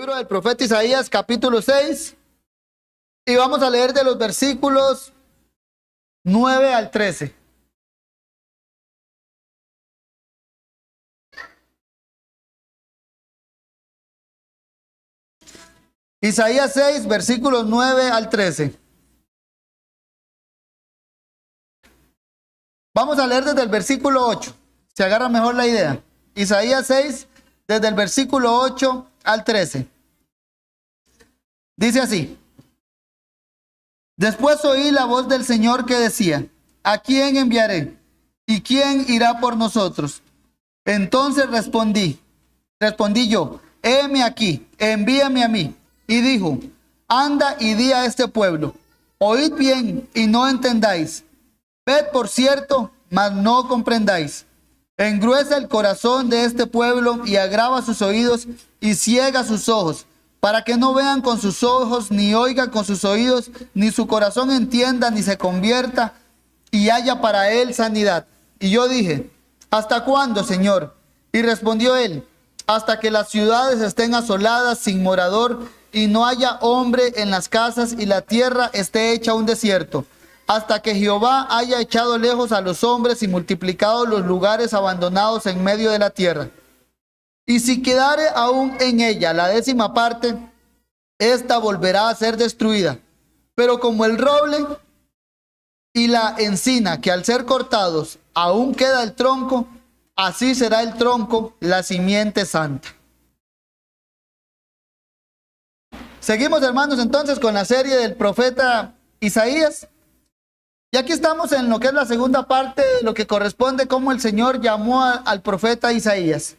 Libro del profeta Isaías, capítulo 6, y vamos a leer de los versículos 9 al 13. Isaías 6, versículos 9 al 13. Vamos a leer desde el versículo 8, se agarra mejor la idea. Isaías 6, desde el versículo 8 al 13. Dice así: Después oí la voz del Señor que decía: ¿A quién enviaré? ¿Y quién irá por nosotros? Entonces respondí yo: heme aquí, envíame a mí. Y dijo: anda y di a este pueblo: oíd bien y no entendáis. Ved por cierto, mas no comprendáis. Engruesa el corazón de este pueblo y agrava sus oídos y ciega sus ojos, para que no vean con sus ojos, ni oigan con sus oídos, ni su corazón entienda, ni se convierta y haya para él sanidad. Y yo dije: ¿hasta cuándo, Señor? Y respondió él: hasta que las ciudades estén asoladas sin morador y no haya hombre en las casas y la tierra esté hecha un desierto, hasta que Jehová haya echado lejos a los hombres y multiplicado los lugares abandonados en medio de la tierra. Y si quedare aún en ella la 10ª parte, ésta volverá a ser destruida. Pero como el roble y la encina, que al ser cortados aún queda el tronco, así será el tronco, la simiente santa. Seguimos, hermanos, entonces con la serie del profeta Isaías. Y aquí estamos en lo que es la segunda parte, lo que corresponde cómo el Señor llamó al profeta Isaías.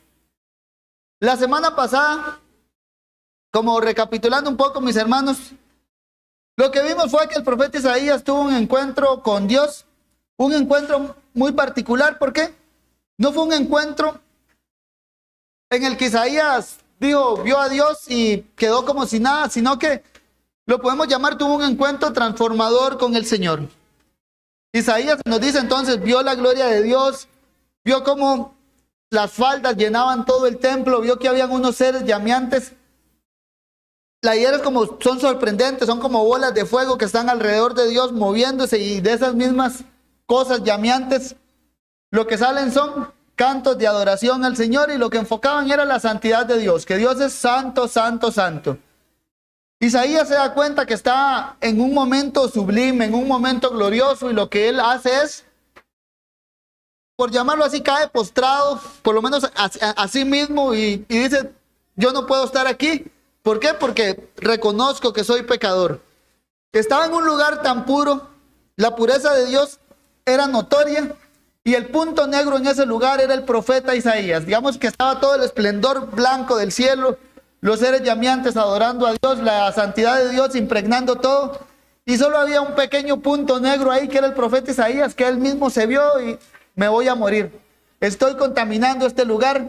La semana pasada, como recapitulando un poco, mis hermanos, lo que vimos fue que el profeta Isaías tuvo un encuentro con Dios, un encuentro muy particular. ¿Por qué? No fue un encuentro en el que Isaías vio a Dios y quedó como si nada, sino que lo podemos llamar, tuvo un encuentro transformador con el Señor. Isaías nos dice entonces, vio la gloria de Dios, vio cómo las faldas llenaban todo el templo, vio que habían unos seres llameantes. La idea es como, son sorprendentes, son como bolas de fuego que están alrededor de Dios moviéndose, y de esas mismas cosas llameantes, lo que salen son cantos de adoración al Señor, y lo que enfocaban era la santidad de Dios, que Dios es santo, santo, santo. Isaías se da cuenta que está en un momento sublime, en un momento glorioso, y lo que él hace es, por llamarlo así, cae postrado, por lo menos a sí mismo, y dice: yo no puedo estar aquí. ¿Por qué? Porque reconozco que soy pecador. Estaba en un lugar tan puro, la pureza de Dios era notoria, y el punto negro en ese lugar era el profeta Isaías. Digamos que estaba todo el esplendor blanco del cielo, los seres llameantes adorando a Dios, la santidad de Dios impregnando todo, y solo había un pequeño punto negro ahí, que era el profeta Isaías, que él mismo se vio y: me voy a morir, estoy contaminando este lugar.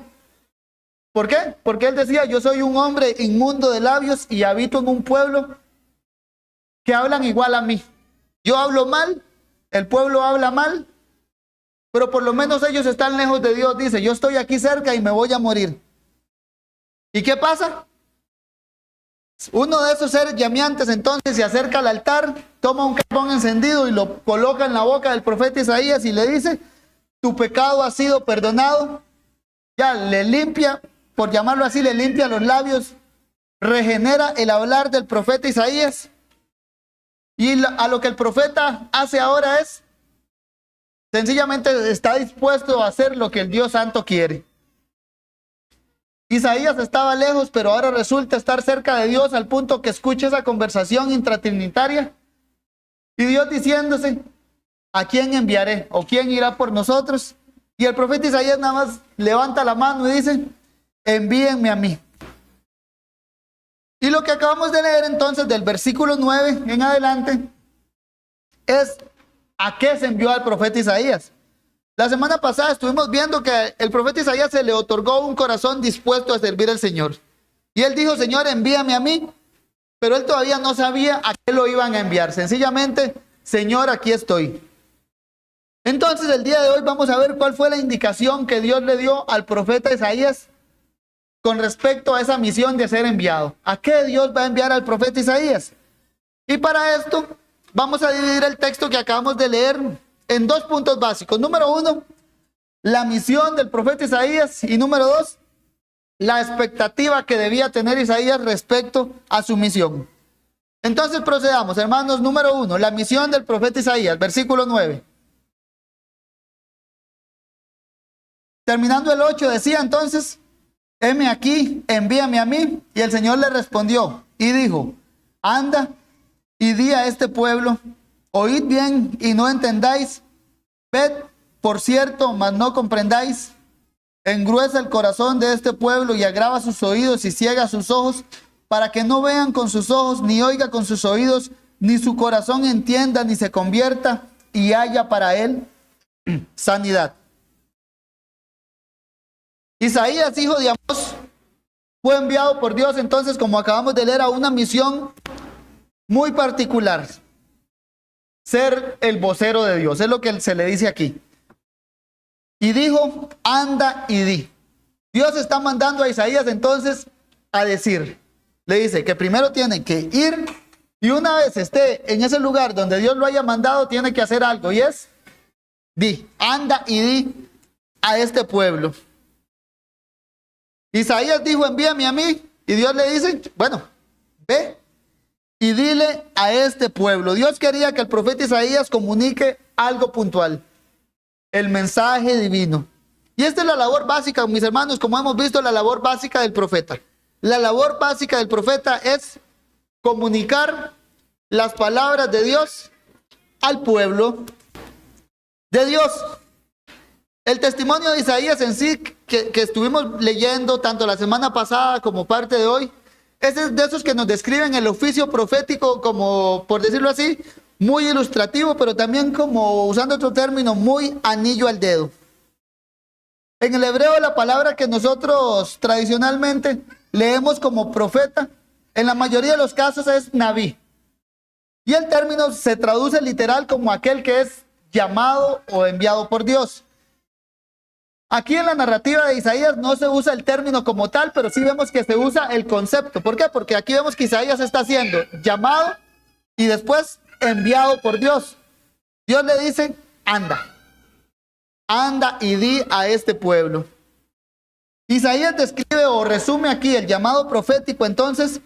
¿Por qué? Porque él decía: yo soy un hombre inmundo de labios y habito en un pueblo que hablan igual a mí. Yo hablo mal, el pueblo habla mal, pero por lo menos ellos están lejos de Dios. Dice: yo estoy aquí cerca y me voy a morir. ¿Y qué pasa? Uno de esos seres llameantes entonces se acerca al altar, toma un carbón encendido y lo coloca en la boca del profeta Isaías y le dice: tu pecado ha sido perdonado. Ya le limpia, por llamarlo así, le limpia los labios, regenera el hablar del profeta Isaías. Y a lo que el profeta hace ahora es, sencillamente está dispuesto a hacer lo que el Dios Santo quiere. Isaías estaba lejos, pero ahora resulta estar cerca de Dios, al punto que escucha esa conversación intratrinitaria. Y Dios diciéndose: ¿a quién enviaré? ¿O quién irá por nosotros? Y el profeta Isaías nada más levanta la mano y dice: envíenme a mí. Y lo que acabamos de leer entonces del versículo 9 en adelante es a qué se envió al profeta Isaías. La semana pasada estuvimos viendo que el profeta Isaías se le otorgó un corazón dispuesto a servir al Señor. Y él dijo: Señor, envíame a mí. Pero él todavía no sabía a qué lo iban a enviar. Sencillamente: Señor, aquí estoy. Entonces el día de hoy vamos a ver cuál fue la indicación que Dios le dio al profeta Isaías con respecto a esa misión de ser enviado. ¿A qué Dios va a enviar al profeta Isaías? Y para esto vamos a dividir el texto que acabamos de leer en dos puntos básicos. Número 1, la misión del profeta Isaías, y número 2, la expectativa que debía tener Isaías respecto a su misión. Entonces procedamos, hermanos. Número 1, la misión del profeta Isaías, versículo 9. Terminando el 8, decía entonces: heme aquí, envíame a mí. Y el Señor le respondió y dijo: anda y di a este pueblo, oíd bien y no entendáis, ved por cierto, mas no comprendáis, engruesa el corazón de este pueblo y agrava sus oídos y ciega sus ojos, para que no vean con sus ojos, ni oiga con sus oídos, ni su corazón entienda, ni se convierta, y haya para él sanidad. Isaías, hijo de Amós, fue enviado por Dios entonces, como acabamos de leer, a una misión muy particular: ser el vocero de Dios. Es lo que se le dice aquí. Y dijo: anda y di. Dios está mandando a Isaías entonces a decir, le dice que primero tiene que ir, y una vez esté en ese lugar donde Dios lo haya mandado, tiene que hacer algo, y es: di, anda y di a este pueblo. Isaías dijo: envíame a mí. Y Dios le dice: bueno, ve y dile a este pueblo. Dios quería que el profeta Isaías comunique algo puntual: el mensaje divino. Y esta es la labor básica, mis hermanos, como hemos visto, la labor básica del profeta. La labor básica del profeta es comunicar las palabras de Dios al pueblo de Dios. El testimonio de Isaías en sí, que estuvimos leyendo tanto la semana pasada como parte de hoy, es de esos que nos describen el oficio profético como, por decirlo así, muy ilustrativo, pero también, como usando otro término, muy anillo al dedo. En el hebreo, la palabra que nosotros tradicionalmente leemos como profeta, en la mayoría de los casos es Naví. Y el término se traduce literal como aquel que es llamado o enviado por Dios. Aquí en la narrativa de Isaías no se usa el término como tal, pero sí vemos que se usa el concepto. ¿Por qué? Porque aquí vemos que Isaías está siendo llamado y después enviado por Dios. Dios le dice: anda, anda y di a este pueblo. Isaías describe o resume aquí el llamado profético entonces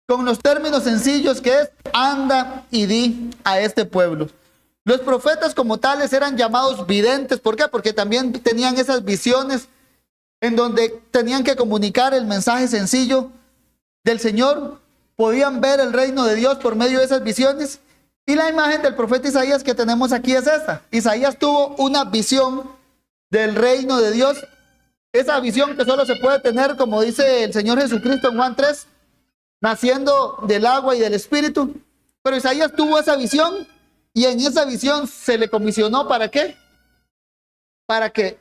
con los términos sencillos que es: anda y di a este pueblo. Los profetas como tales eran llamados videntes. ¿Por qué? Porque también tenían esas visiones en donde tenían que comunicar el mensaje sencillo del Señor. Podían ver el reino de Dios por medio de esas visiones. Y la imagen del profeta Isaías que tenemos aquí es esta. Isaías tuvo una visión del reino de Dios. Esa visión que solo se puede tener, como dice el Señor Jesucristo en Juan 3, naciendo del agua y del Espíritu. Pero Isaías tuvo esa visión. Y en esa visión se le comisionó, ¿para qué? Para que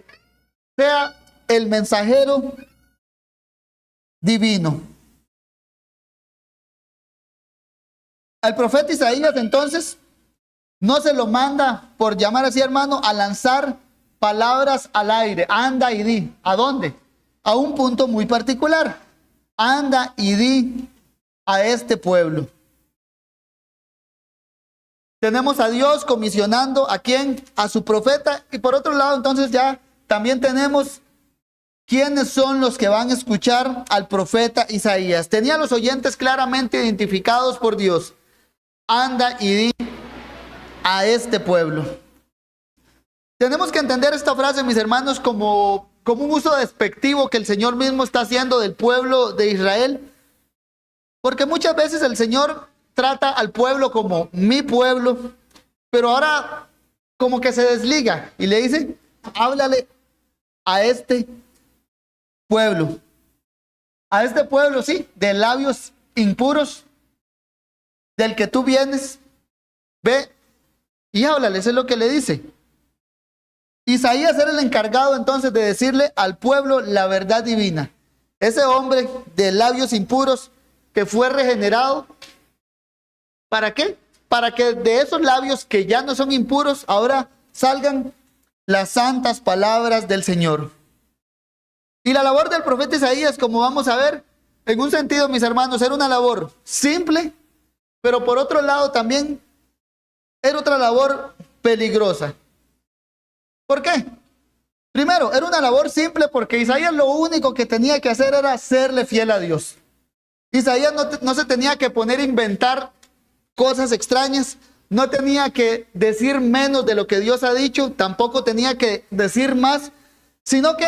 sea el mensajero divino. Al profeta Isaías entonces no se lo manda, por llamar así, hermano, a lanzar palabras al aire. Anda y di. ¿A dónde? A un punto muy particular. Anda y di a este pueblo. Tenemos a Dios comisionando ¿a quién? A su profeta. Y por otro lado, entonces ya también tenemos quiénes son los que van a escuchar al profeta Isaías. Tenía a los oyentes claramente identificados por Dios. Anda y di a este pueblo. Tenemos que entender esta frase, mis hermanos, como un uso despectivo que el Señor mismo está haciendo del pueblo de Israel. Porque muchas veces el Señor trata al pueblo como mi pueblo, pero ahora como que se desliga y le dice: háblale a este pueblo. A este pueblo, sí, de labios impuros, del que tú vienes, ve y háblale. Eso es lo que le dice. Isaías era el encargado entonces de decirle al pueblo la verdad divina. Ese hombre de labios impuros que fue regenerado, ¿para qué? Para que de esos labios que ya no son impuros, ahora salgan las santas palabras del Señor. Y la labor del profeta Isaías, como vamos a ver, en un sentido, mis hermanos, era una labor simple, pero por otro lado también era otra labor peligrosa. ¿Por qué? Primero, era una labor simple porque Isaías lo único que tenía que hacer era serle fiel a Dios. Isaías no se tenía que poner a inventar cosas extrañas, no tenía que decir menos de lo que Dios ha dicho, tampoco tenía que decir más, sino que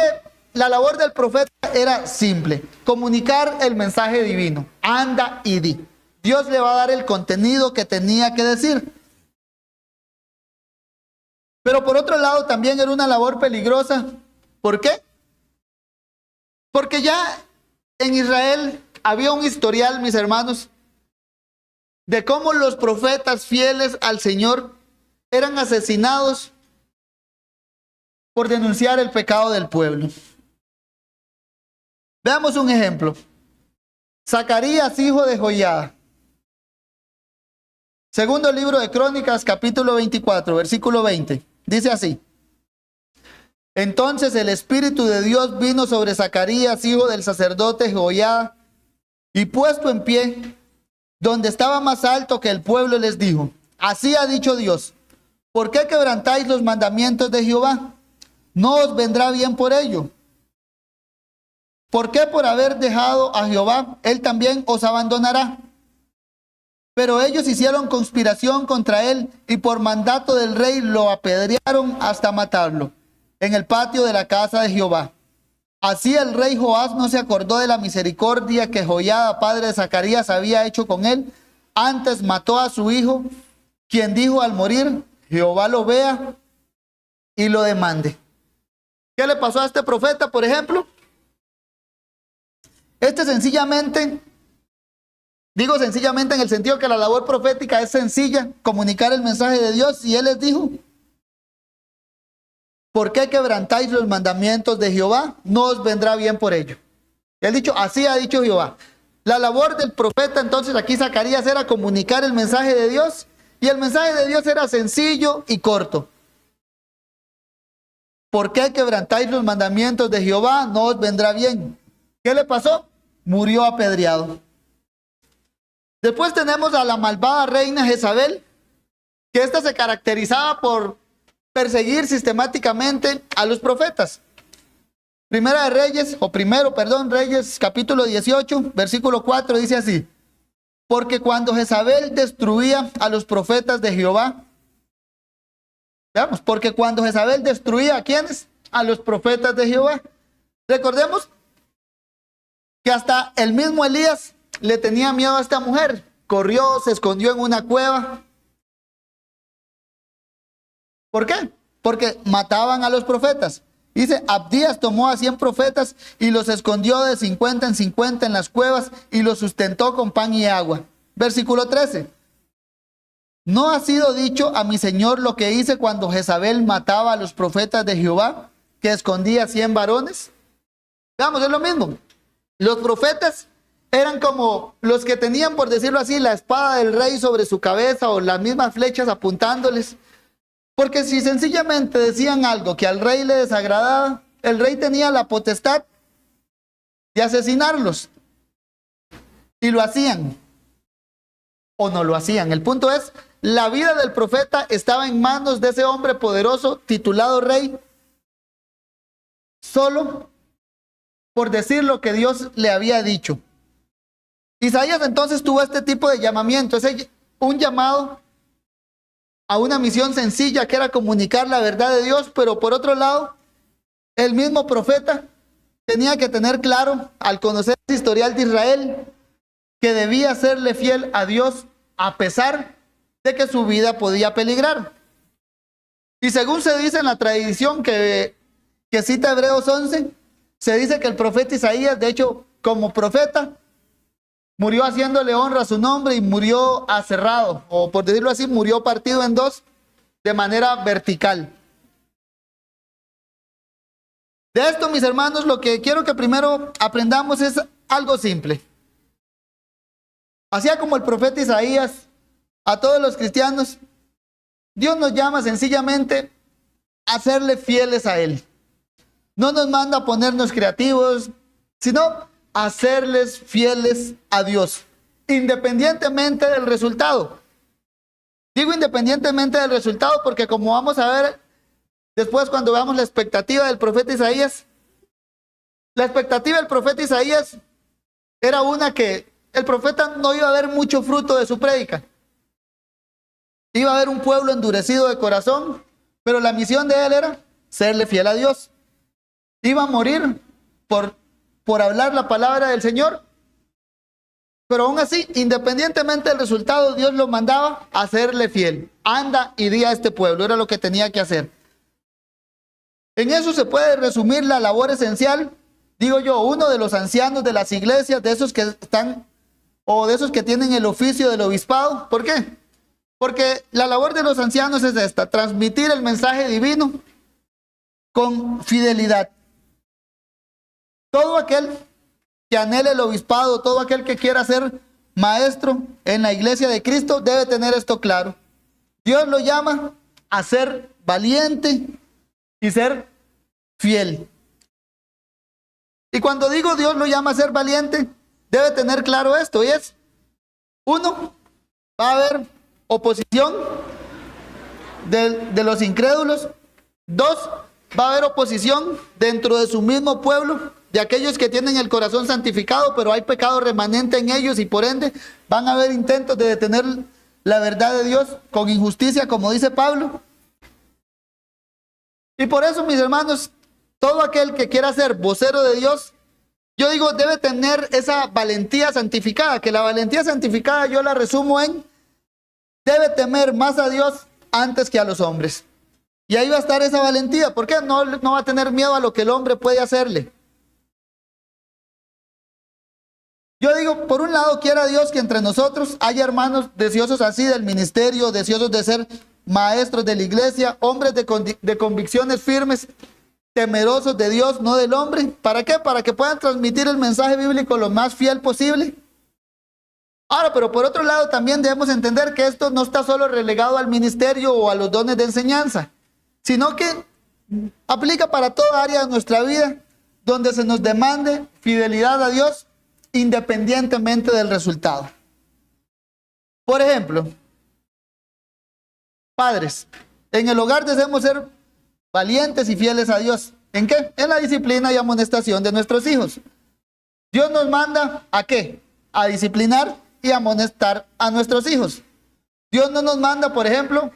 la labor del profeta era simple: comunicar el mensaje divino. Anda y di. Dios le va a dar el contenido que tenía que decir. Pero por otro lado también era una labor peligrosa. ¿Por qué? Porque ya en Israel había un historial, mis hermanos, de cómo los profetas fieles al Señor eran asesinados por denunciar el pecado del pueblo. Veamos un ejemplo. Zacarías, hijo de Joiada. Segundo libro de Crónicas, capítulo 24, versículo 20. Dice así: entonces el Espíritu de Dios vino sobre Zacarías, hijo del sacerdote Joiada, y puesto en pie, donde estaba más alto que el pueblo, les dijo: así ha dicho Dios, ¿por qué quebrantáis los mandamientos de Jehová? ¿No os vendrá bien por ello? ¿Por qué por haber dejado a Jehová, él también os abandonará? Pero ellos hicieron conspiración contra él y por mandato del rey lo apedrearon hasta matarlo en el patio de la casa de Jehová. Así el rey Joás no se acordó de la misericordia que Joiada, padre de Zacarías, había hecho con él. Antes mató a su hijo, quien dijo al morir: Jehová lo vea y lo demande. ¿Qué le pasó a este profeta, por ejemplo? Sencillamente, digo sencillamente en el sentido que la labor profética es sencilla, comunicar el mensaje de Dios, y él les dijo: ¿por qué quebrantáis los mandamientos de Jehová? No os vendrá bien por ello. Él dicho: así ha dicho Jehová. La labor del profeta entonces aquí Zacarías era comunicar el mensaje de Dios, y el mensaje de Dios era sencillo y corto. ¿Por qué quebrantáis los mandamientos de Jehová? No os vendrá bien. ¿Qué le pasó? Murió apedreado. Después tenemos a la malvada reina Jezabel, que ésta se caracterizaba por perseguir sistemáticamente a los profetas. Reyes, capítulo 18, versículo 4, dice así: porque cuando Jezabel destruía a los profetas de Jehová, veamos, porque cuando Jezabel destruía ¿a quiénes? A los profetas de Jehová. Recordemos que hasta el mismo Elías le tenía miedo a esta mujer. Corrió, se escondió en una cueva. ¿Por qué? Porque mataban a los profetas. Dice: Abdías tomó a 100 profetas y los escondió de 50 en 50 en las cuevas y los sustentó con pan y agua. Versículo 13. ¿No ha sido dicho a mi señor lo que hice cuando Jezabel mataba a los profetas de Jehová, que escondía 100 varones? Veamos, es lo mismo. Los profetas eran como los que tenían, por decirlo así, la espada del rey sobre su cabeza, o las mismas flechas apuntándoles. Porque si sencillamente decían algo que al rey le desagradaba, el rey tenía la potestad de asesinarlos. Y lo hacían o no lo hacían. El punto es, la vida del profeta estaba en manos de ese hombre poderoso titulado rey, solo por decir lo que Dios le había dicho. Isaías entonces tuvo este tipo de llamamiento, un llamado a una misión sencilla que era comunicar la verdad de Dios, pero por otro lado, el mismo profeta tenía que tener claro, al conocer el historial de Israel, que debía serle fiel a Dios a pesar de que su vida podía peligrar. Y según se dice en la tradición que cita Hebreos 11, se dice que el profeta Isaías, de hecho, como profeta, murió haciéndole honra a su nombre y murió aserrado, o por decirlo así, murió partido en dos de manera vertical. De esto, mis hermanos, lo que quiero que primero aprendamos es algo simple. Así como el profeta Isaías, a todos los cristianos, Dios nos llama sencillamente a serle fieles a Él. no nos manda a ponernos creativos, sino a hacerles fieles a Dios, independientemente del resultado. Digo independientemente del resultado porque, como vamos a ver después cuando veamos la expectativa del profeta Isaías, la expectativa del profeta Isaías era una que el profeta no iba a ver mucho fruto de su prédica. Iba a haber un pueblo endurecido de corazón, pero la misión de él era serle fiel a Dios. Iba a morir por hablar la palabra del Señor, pero aún así, independientemente del resultado, Dios lo mandaba a serle fiel. Anda y di a este pueblo, era lo que tenía que hacer. En eso se puede resumir la labor esencial, digo yo, uno de los ancianos de las iglesias, de esos que están, o de esos que tienen el oficio del obispado. ¿Por qué? Porque la labor de los ancianos es esta: transmitir el mensaje divino con fidelidad. Todo aquel que anhele el obispado, todo aquel que quiera ser maestro en la iglesia de Cristo, debe tener esto claro. Dios lo llama a ser valiente y ser fiel. Y cuando digo Dios lo llama a ser valiente, debe tener claro esto, y es: uno, va a haber oposición de los incrédulos. Dos, va a haber oposición dentro de su mismo pueblo, de aquellos que tienen el corazón santificado, pero hay pecado remanente en ellos, y por ende van a haber intentos de detener la verdad de Dios con injusticia, como dice Pablo. Y por eso, mis hermanos, todo aquel que quiera ser vocero de Dios, yo digo, debe tener esa valentía santificada, que la valentía santificada yo la resumo en: debe temer más a Dios antes que a los hombres. Y ahí va a estar esa valentía. ¿Por qué? No va a tener miedo a lo que el hombre puede hacerle. Yo digo, por un lado, quiera Dios que entre nosotros haya hermanos deseosos así del ministerio, deseosos de ser maestros de la iglesia, hombres de convicciones firmes, temerosos de Dios, no del hombre. ¿Para qué? Para que puedan transmitir el mensaje bíblico lo más fiel posible. Ahora, pero por otro lado, también debemos entender que esto no está solo relegado al ministerio o a los dones de enseñanza, sino que aplica para toda área de nuestra vida donde se nos demande fidelidad a Dios independientemente del resultado. Por ejemplo, padres, en el hogar debemos ser valientes y fieles a Dios. ¿En qué? En la disciplina y amonestación de nuestros hijos. Dios nos manda ¿a qué? A disciplinar y amonestar a nuestros hijos. Dios no nos manda, por ejemplo,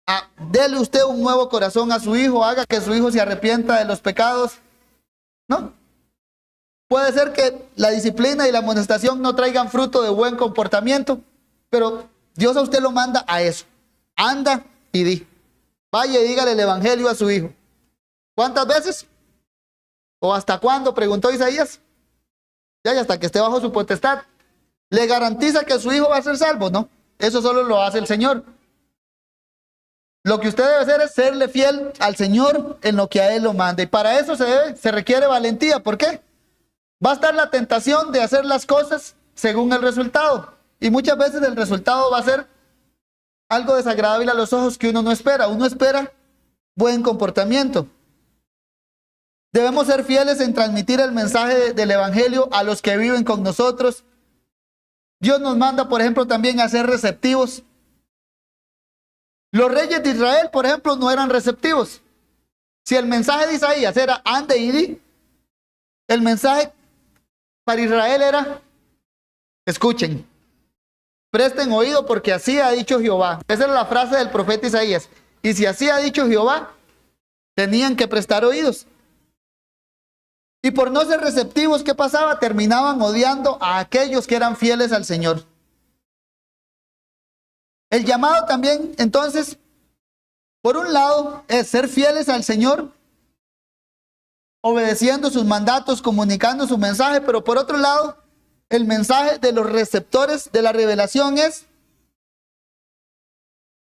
a dele usted un nuevo corazón a su hijo, haga que su hijo se arrepienta de los pecados. No. Puede ser que la disciplina y la amonestación no traigan fruto de buen comportamiento, pero Dios a usted lo manda a eso. Anda y di. Vaya y dígale el evangelio a su hijo. ¿Cuántas veces? ¿O hasta cuándo? Preguntó Isaías. Ya, y hasta que esté bajo su potestad. ¿Le garantiza que su hijo va a ser salvo? No, eso solo lo hace el Señor. Lo que usted debe hacer es serle fiel al Señor en lo que a Él lo manda. Y para eso se requiere valentía. ¿Por qué? Va a estar la tentación de hacer las cosas según el resultado. Y muchas veces el resultado va a ser algo desagradable a los ojos que uno no espera. Uno espera buen comportamiento. Debemos ser fieles en transmitir el mensaje del evangelio a los que viven con nosotros. Dios nos manda, por ejemplo, también a ser receptivos. Los reyes de Israel, por ejemplo, no eran receptivos. Si el mensaje de Isaías era ande y di, el mensaje para Israel era: escuchen, presten oído, porque así ha dicho Jehová. Esa era la frase del profeta Isaías. Y si así ha dicho Jehová, tenían que prestar oídos. Y por no ser receptivos, ¿qué pasaba? Terminaban odiando a aquellos que eran fieles al Señor. El llamado también, entonces, por un lado, es ser fieles al Señor, obedeciendo sus mandatos, comunicando su mensaje, pero por otro lado, el mensaje de los receptores de la revelación es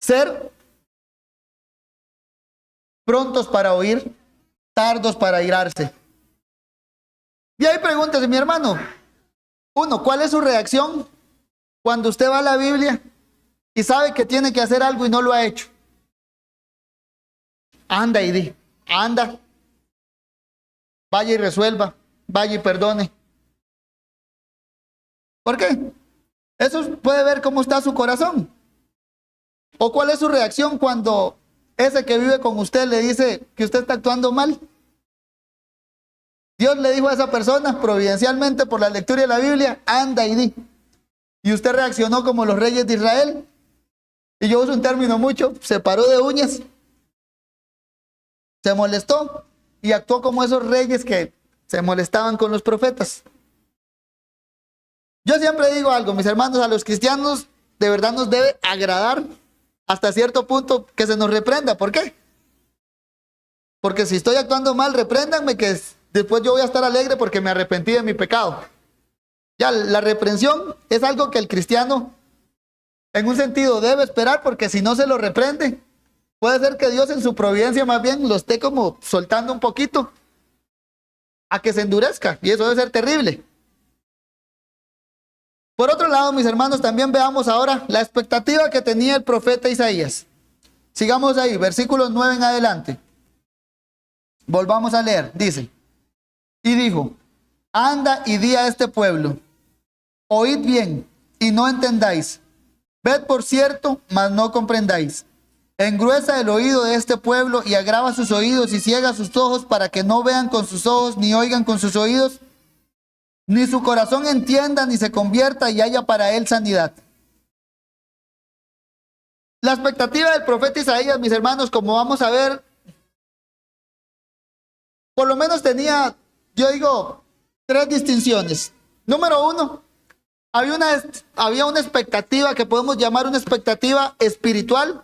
ser prontos para oír, tardos para airarse. Y ahí pregúntese, mi hermano, uno, ¿cuál es su reacción cuando usted va a la Biblia y sabe que tiene que hacer algo y no lo ha hecho? Anda y di, anda vaya y resuelva, vaya y perdone. ¿Por qué? Eso puede ver cómo está su corazón. O cuál es su reacción cuando ese que vive con usted le dice que usted está actuando mal. Dios le dijo a esa persona, providencialmente por la lectura de la Biblia, anda y di. Y usted reaccionó como los reyes de Israel. Y yo uso un término mucho, se paró de uñas, se molestó y actuó como esos reyes que se molestaban con los profetas. Yo siempre digo algo, mis hermanos, a los cristianos de verdad nos debe agradar hasta cierto punto que se nos reprenda. ¿Por qué? Porque si estoy actuando mal, repréndanme, que después yo voy a estar alegre porque me arrepentí de mi pecado. Ya, la reprensión es algo que el cristiano en un sentido debe esperar, porque si no se lo reprende, puede ser que Dios en su providencia más bien lo esté como soltando un poquito a que se endurezca, y eso debe ser terrible. Por otro lado, mis hermanos, también veamos ahora la expectativa que tenía el profeta Isaías. Sigamos ahí, versículos 9 en adelante. Volvamos a leer, dice: y dijo, anda y di a este pueblo, oíd bien y no entendáis, ved por cierto, mas no comprendáis. Engruesa el oído de este pueblo y agrava sus oídos y ciega sus ojos, para que no vean con sus ojos, ni oigan con sus oídos, ni su corazón entienda, ni se convierta y haya para él sanidad. La expectativa del profeta Isaías, mis hermanos, como vamos a ver, por lo menos tenía, yo digo, tres distinciones. Número uno, había una expectativa que podemos llamar una expectativa espiritual.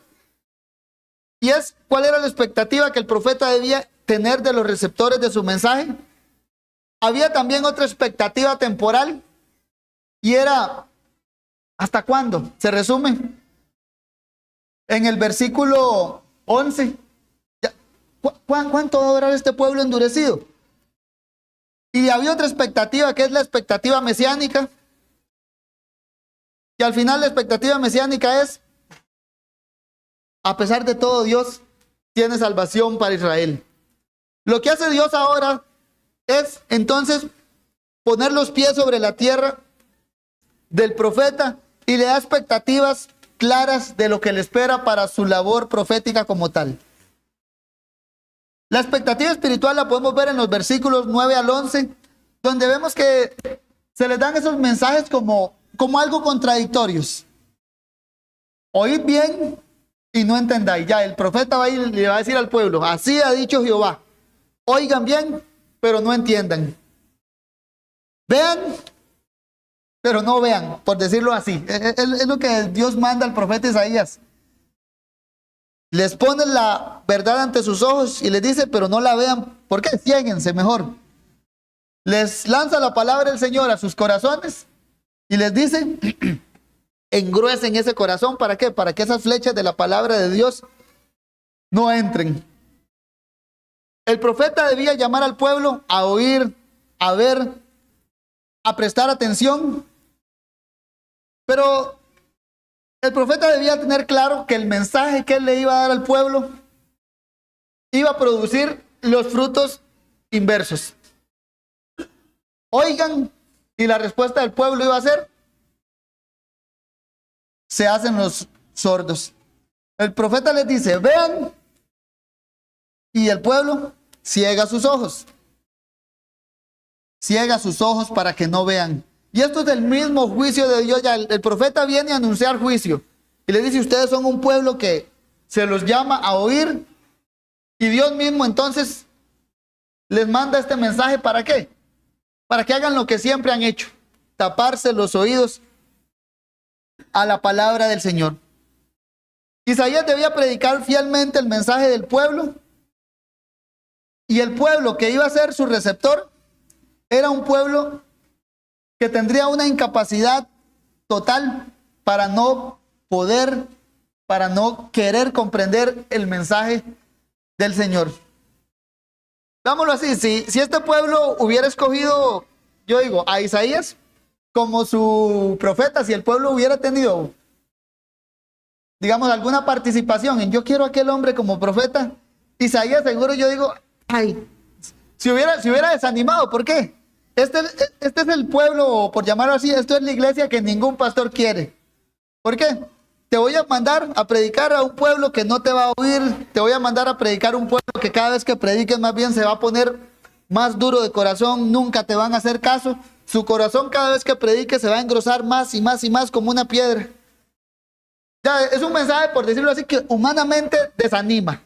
Y es, ¿cuál era la expectativa que el profeta debía tener de los receptores de su mensaje? Había también otra expectativa temporal, y era, ¿hasta cuándo? Se resume en el versículo 11. ¿Cuánto va a durar este pueblo endurecido? Y había otra expectativa, que es la expectativa mesiánica. Y al final la expectativa mesiánica es, a pesar de todo, Dios tiene salvación para Israel. Lo que hace Dios ahora es entonces poner los pies sobre la tierra del profeta y le da expectativas claras de lo que le espera para su labor profética como tal. La expectativa espiritual la podemos ver en los versículos 9 al 11, donde vemos que se les dan esos mensajes como algo contradictorios. Oíd bien y no entendáis. Ya, el profeta va a ir, le va a decir al pueblo, así ha dicho Jehová. Oigan bien, pero no entiendan. Vean, pero no vean, por decirlo así. Es lo que Dios manda al profeta Isaías. Les pone la verdad ante sus ojos y les dice, pero no la vean. ¿Por qué? Ciéguense mejor. Les lanza la palabra del Señor a sus corazones y les dice, engruesen ese corazón. ¿Para qué? Para que esas flechas de la palabra de Dios no entren. El profeta debía llamar al pueblo a oír, a ver, a prestar atención. Pero el profeta debía tener claro que el mensaje que él le iba a dar al pueblo iba a producir los frutos inversos. Oigan, y la respuesta del pueblo iba a ser, se hacen los sordos. El profeta les dice, vean, y el pueblo ciega sus ojos. Ciega sus ojos para que no vean. Y esto es el mismo juicio de Dios. Ya el profeta viene a anunciar juicio y le dice, ustedes son un pueblo que se los llama a oír, y Dios mismo entonces les manda este mensaje. ¿Para qué? Para que hagan lo que siempre han hecho, taparse los oídos a la palabra del Señor. Isaías debía predicar fielmente el mensaje del pueblo, y el pueblo que iba a ser su receptor era un pueblo que tendría una incapacidad total para no poder, para no querer comprender el mensaje del Señor. Vámonos así, si este pueblo hubiera escogido, yo digo, a Isaías como su profeta, si el pueblo hubiera tenido, digamos, alguna participación en yo quiero a aquel hombre como profeta, Isaías seguro, yo digo, ay, se hubiera desanimado. ¿Por qué? Este es el pueblo, por llamarlo así, esto es la iglesia que ningún pastor quiere. ¿Por qué? Te voy a mandar a predicar a un pueblo que no te va a oír. Te voy a mandar a predicar a un pueblo que cada vez que prediques más bien se va a poner más duro de corazón. Nunca te van a hacer caso. Su corazón cada vez que predique se va a engrosar más y más y más como una piedra. Ya es un mensaje, por decirlo así, que humanamente desanima.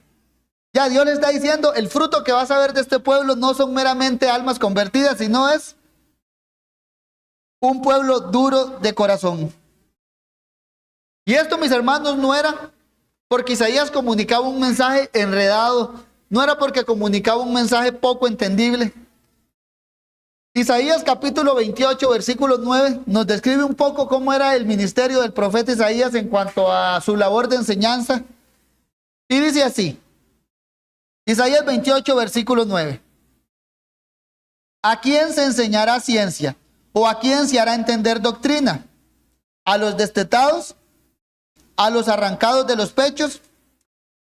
Ya Dios le está diciendo, el fruto que vas a ver de este pueblo no son meramente almas convertidas, sino es un pueblo duro de corazón. Y esto, mis hermanos, no era porque Isaías comunicaba un mensaje enredado, no era porque comunicaba un mensaje poco entendible. Isaías capítulo 28, versículo 9, nos describe un poco cómo era el ministerio del profeta Isaías en cuanto a su labor de enseñanza. Y dice así, Isaías 28, versículo 9. ¿A quién se enseñará ciencia? ¿O a quién se hará entender doctrina? ¿A los destetados? ¿A los arrancados de los pechos?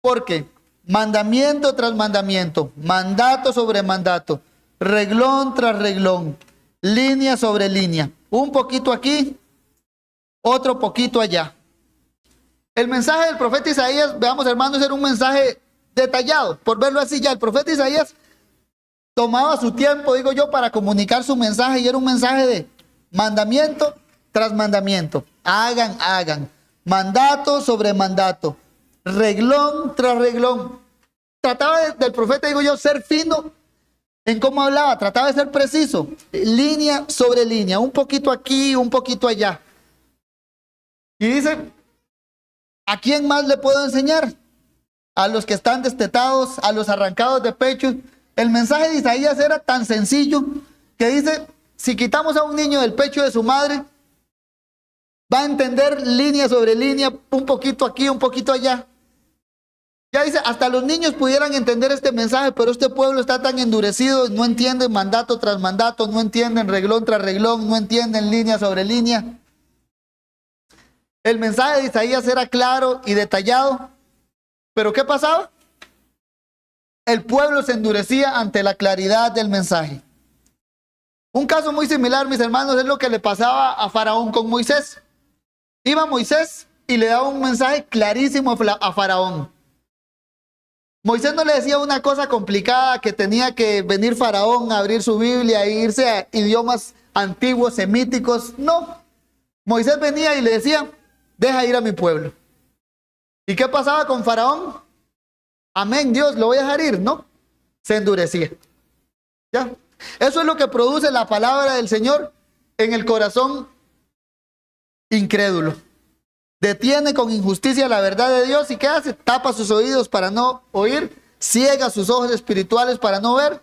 Porque mandamiento tras mandamiento, mandato sobre mandato, reglón tras reglón, línea sobre línea, un poquito aquí, otro poquito allá. El mensaje del profeta Isaías, veamos hermanos, era un mensaje detallado, por verlo así ya. El profeta Isaías tomaba su tiempo, digo yo, para comunicar su mensaje, y era un mensaje de mandamiento tras mandamiento, hagan, mandato sobre mandato, reglón tras reglón. Trataba del profeta, digo yo, ser fino en cómo hablaba, trataba de ser preciso, línea sobre línea, un poquito aquí, un poquito allá. Y dice, ¿a quién más le puedo enseñar? A los que están destetados, a los arrancados de pecho. El mensaje de Isaías era tan sencillo que dice, si quitamos a un niño del pecho de su madre, va a entender línea sobre línea, un poquito aquí, un poquito allá. Ya dice, hasta los niños pudieran entender este mensaje, pero este pueblo está tan endurecido, no entienden mandato tras mandato, no entienden reglón tras reglón, no entienden línea sobre línea. El mensaje de Isaías era claro y detallado, pero ¿qué pasaba? El pueblo se endurecía ante la claridad del mensaje. Un caso muy similar, mis hermanos, es lo que le pasaba a Faraón con Moisés. Iba Moisés y le daba un mensaje clarísimo a Faraón. Moisés no le decía una cosa complicada que tenía que venir Faraón a abrir su Biblia e irse a idiomas antiguos, semíticos. No. Moisés venía y le decía, deja ir a mi pueblo. ¿Y qué pasaba con Faraón? Amén, Dios, lo voy a dejar ir, ¿no? Se endurecía. ¿Ya? Eso es lo que produce la palabra del Señor en el corazón incrédulo. Detiene con injusticia la verdad de Dios, ¿y qué hace? Tapa sus oídos para no oír, ciega sus ojos espirituales para no ver,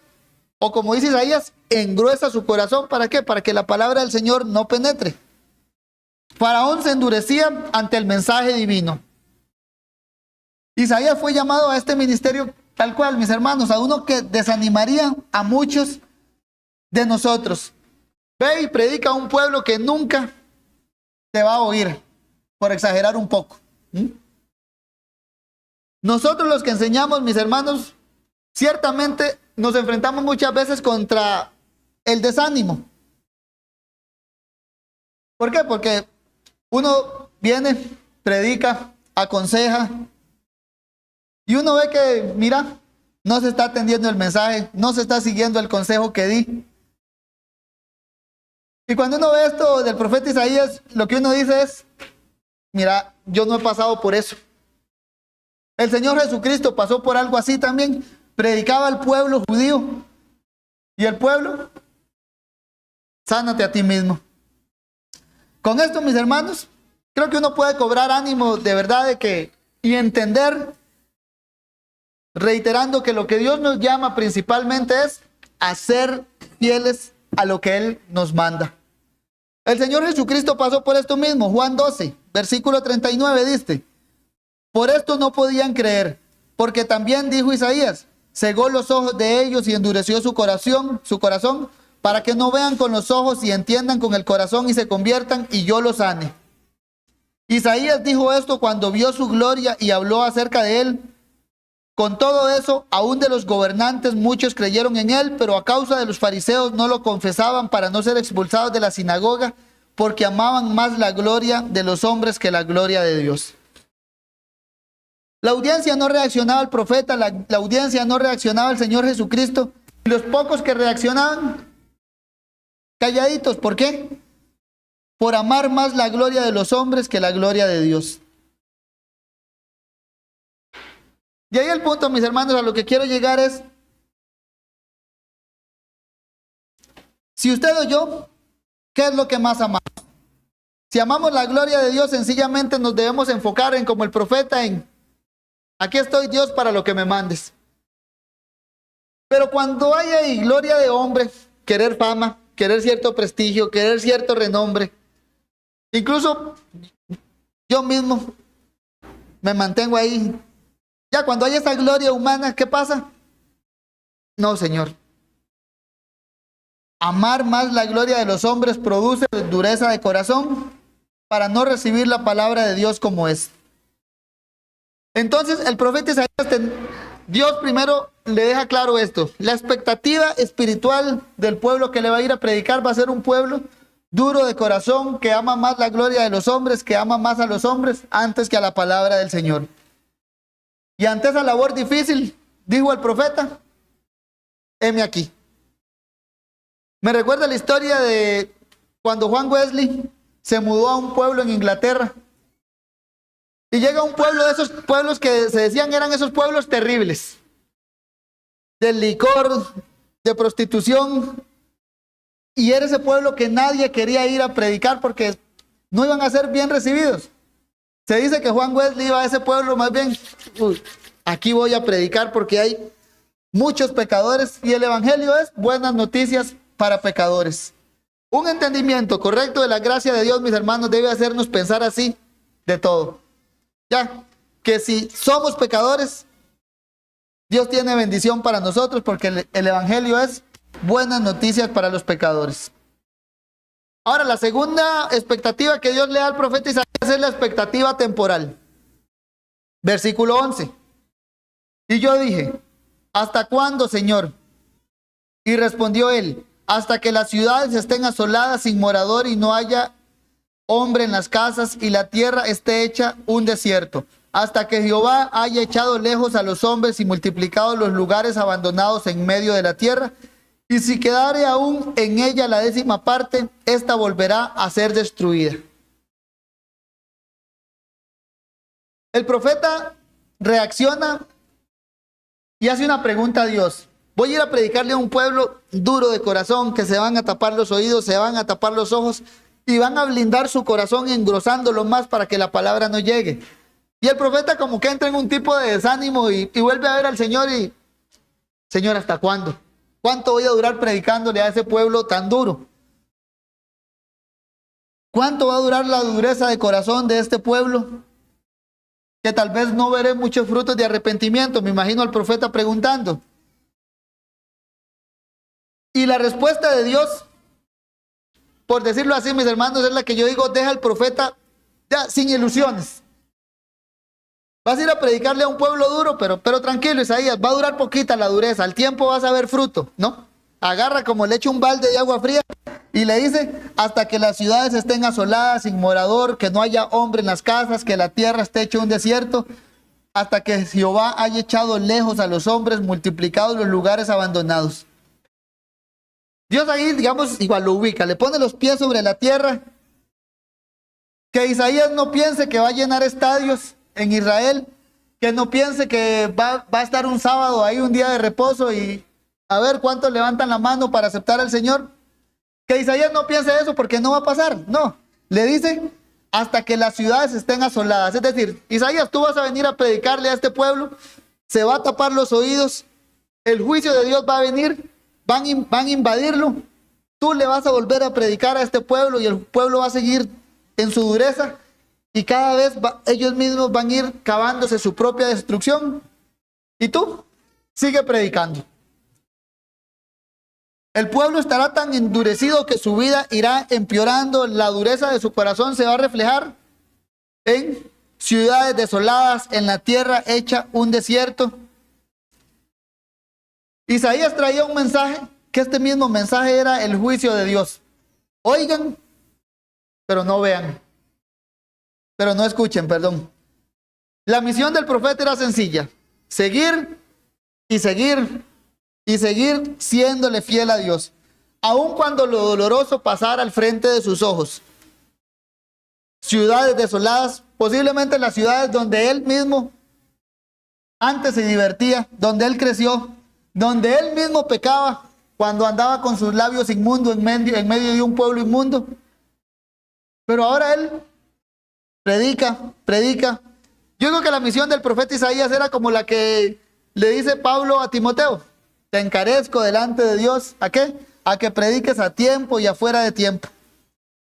o como dice Isaías, engruesa su corazón. ¿Para qué? Para que la palabra del Señor no penetre. Faraón se endurecía ante el mensaje divino. Isaías fue llamado a este ministerio tal cual, mis hermanos, a uno que desanimaría a muchos de nosotros. Ve y predica a un pueblo que nunca te va a oír, por exagerar un poco. Nosotros los que enseñamos, mis hermanos, ciertamente nos enfrentamos muchas veces contra el desánimo. ¿Por qué? Porque uno viene, predica, aconseja, y uno ve que, mira, no se está atendiendo el mensaje, no se está siguiendo el consejo que di. Y cuando uno ve esto del profeta Isaías, lo que uno dice es, mira, yo no he pasado por eso. El Señor Jesucristo pasó por algo así también. Predicaba al pueblo judío. Y el pueblo, sánate a ti mismo. Con esto, mis hermanos, creo que uno puede cobrar ánimo de verdad de que, y entender, reiterando que lo que Dios nos llama principalmente es a ser fieles a lo que Él nos manda. El Señor Jesucristo pasó por esto mismo. Juan 12, versículo 39 dice, por esto no podían creer, porque también dijo Isaías, cegó los ojos de ellos y endureció su corazón, para que no vean con los ojos y entiendan con el corazón y se conviertan y yo los sane. Isaías dijo esto cuando vio su gloria y habló acerca de él. Con todo eso, aún de los gobernantes muchos creyeron en él, pero a causa de los fariseos no lo confesaban para no ser expulsados de la sinagoga, porque amaban más la gloria de los hombres que la gloria de Dios. La audiencia no reaccionaba al profeta, la audiencia no reaccionaba al Señor Jesucristo, y los pocos que reaccionaban, calladitos. ¿Por qué? Por amar más la gloria de los hombres que la gloria de Dios. Y ahí el punto, mis hermanos, a lo que quiero llegar es, si usted o yo, ¿qué es lo que más amamos? Si amamos la gloria de Dios, sencillamente nos debemos enfocar en, como el profeta, en aquí estoy, Dios, para lo que me mandes. Pero cuando hay ahí gloria de hombre, querer fama, querer cierto prestigio, querer cierto renombre, incluso yo mismo me mantengo ahí. Ya cuando hay esa gloria humana, ¿qué pasa? No, Señor. Amar más la gloria de los hombres produce dureza de corazón para no recibir la palabra de Dios como es. Entonces el profeta Isaías, Dios primero le deja claro esto. La expectativa espiritual del pueblo que le va a ir a predicar va a ser un pueblo duro de corazón, que ama más la gloria de los hombres, que ama más a los hombres antes que a la palabra del Señor. Y ante esa labor difícil, dijo el profeta, heme aquí. Me recuerda la historia de cuando Juan Wesley se mudó a un pueblo en Inglaterra. Y llega a un pueblo de esos pueblos que se decían eran esos pueblos terribles. Del licor, de prostitución. Y era ese pueblo que nadie quería ir a predicar porque no iban a ser bien recibidos. Se dice que Juan Wesley iba a ese pueblo más bien, aquí voy a predicar porque hay muchos pecadores y el evangelio es buenas noticias para pecadores. Un entendimiento correcto de la gracia de Dios, mis hermanos, debe hacernos pensar así de todo. Ya, que si somos pecadores, Dios tiene bendición para nosotros porque el evangelio es buenas noticias para los pecadores. Ahora, la segunda expectativa que Dios le da al profeta Isaías es la expectativa temporal. Versículo 11. Y yo dije, ¿hasta cuándo, Señor? Y respondió él, hasta que las ciudades estén asoladas sin morador y no haya hombre en las casas y la tierra esté hecha un desierto. Hasta que Jehová haya echado lejos a los hombres y multiplicado los lugares abandonados en medio de la tierra. Y si quedare aún en ella la 10ª parte, ésta volverá a ser destruida. El profeta reacciona y hace una pregunta a Dios. Voy a ir a predicarle a un pueblo duro de corazón, que se van a tapar los oídos, se van a tapar los ojos y van a blindar su corazón engrosándolo más para que la palabra no llegue. Y el profeta como que entra en un tipo de desánimo y vuelve a ver al Señor y, Señor, ¿hasta cuándo? ¿Cuánto voy a durar predicándole a ese pueblo tan duro? ¿Cuánto va a durar la dureza de corazón de este pueblo? Que tal vez no veré muchos frutos de arrepentimiento. Me imagino al profeta preguntando. Y la respuesta de Dios, por decirlo así, mis hermanos, es la que yo digo, deja al profeta ya sin ilusiones. Vas a ir a predicarle a un pueblo duro, pero tranquilo, Isaías, va a durar poquita la dureza, al tiempo vas a ver fruto, ¿no? Agarra como le echa un balde de agua fría y le dice, hasta que las ciudades estén asoladas, sin morador, que no haya hombre en las casas, que la tierra esté hecha un desierto, hasta que Jehová haya echado lejos a los hombres, multiplicados los lugares abandonados. Dios ahí, digamos, igual lo ubica, le pone los pies sobre la tierra, que Isaías no piense que va a llenar estadios en Israel, que no piense que va a estar un sábado ahí, un día de reposo y a ver cuántos levantan la mano para aceptar al Señor. Que Isaías no piense eso porque no va a pasar, no. Le dice, hasta que las ciudades estén asoladas. Es decir, Isaías, tú vas a venir a predicarle a este pueblo, se va a tapar los oídos, el juicio de Dios va a venir, van a invadirlo, tú le vas a volver a predicar a este pueblo y el pueblo va a seguir en su dureza. Y cada vez ellos mismos van a ir cavándose su propia destrucción. Y tú, sigue predicando. El pueblo estará tan endurecido que su vida irá empeorando. La dureza de su corazón se va a reflejar en ciudades desoladas, en la tierra hecha un desierto. Isaías traía un mensaje, que este mismo mensaje era el juicio de Dios. Oigan, pero no vean. Pero no escuchen, perdón. La misión del profeta era sencilla: seguir y seguir y seguir siéndole fiel a Dios, aun cuando lo doloroso pasara al frente de sus ojos. Ciudades desoladas, posiblemente las ciudades donde él mismo antes se divertía, donde él creció, donde él mismo pecaba cuando andaba con sus labios inmundos en medio de un pueblo inmundo. Pero ahora él predica. Yo creo que la misión del profeta Isaías era como la que le dice Pablo a Timoteo: te encarezco delante de Dios, ¿a qué? A que prediques a tiempo y afuera de tiempo.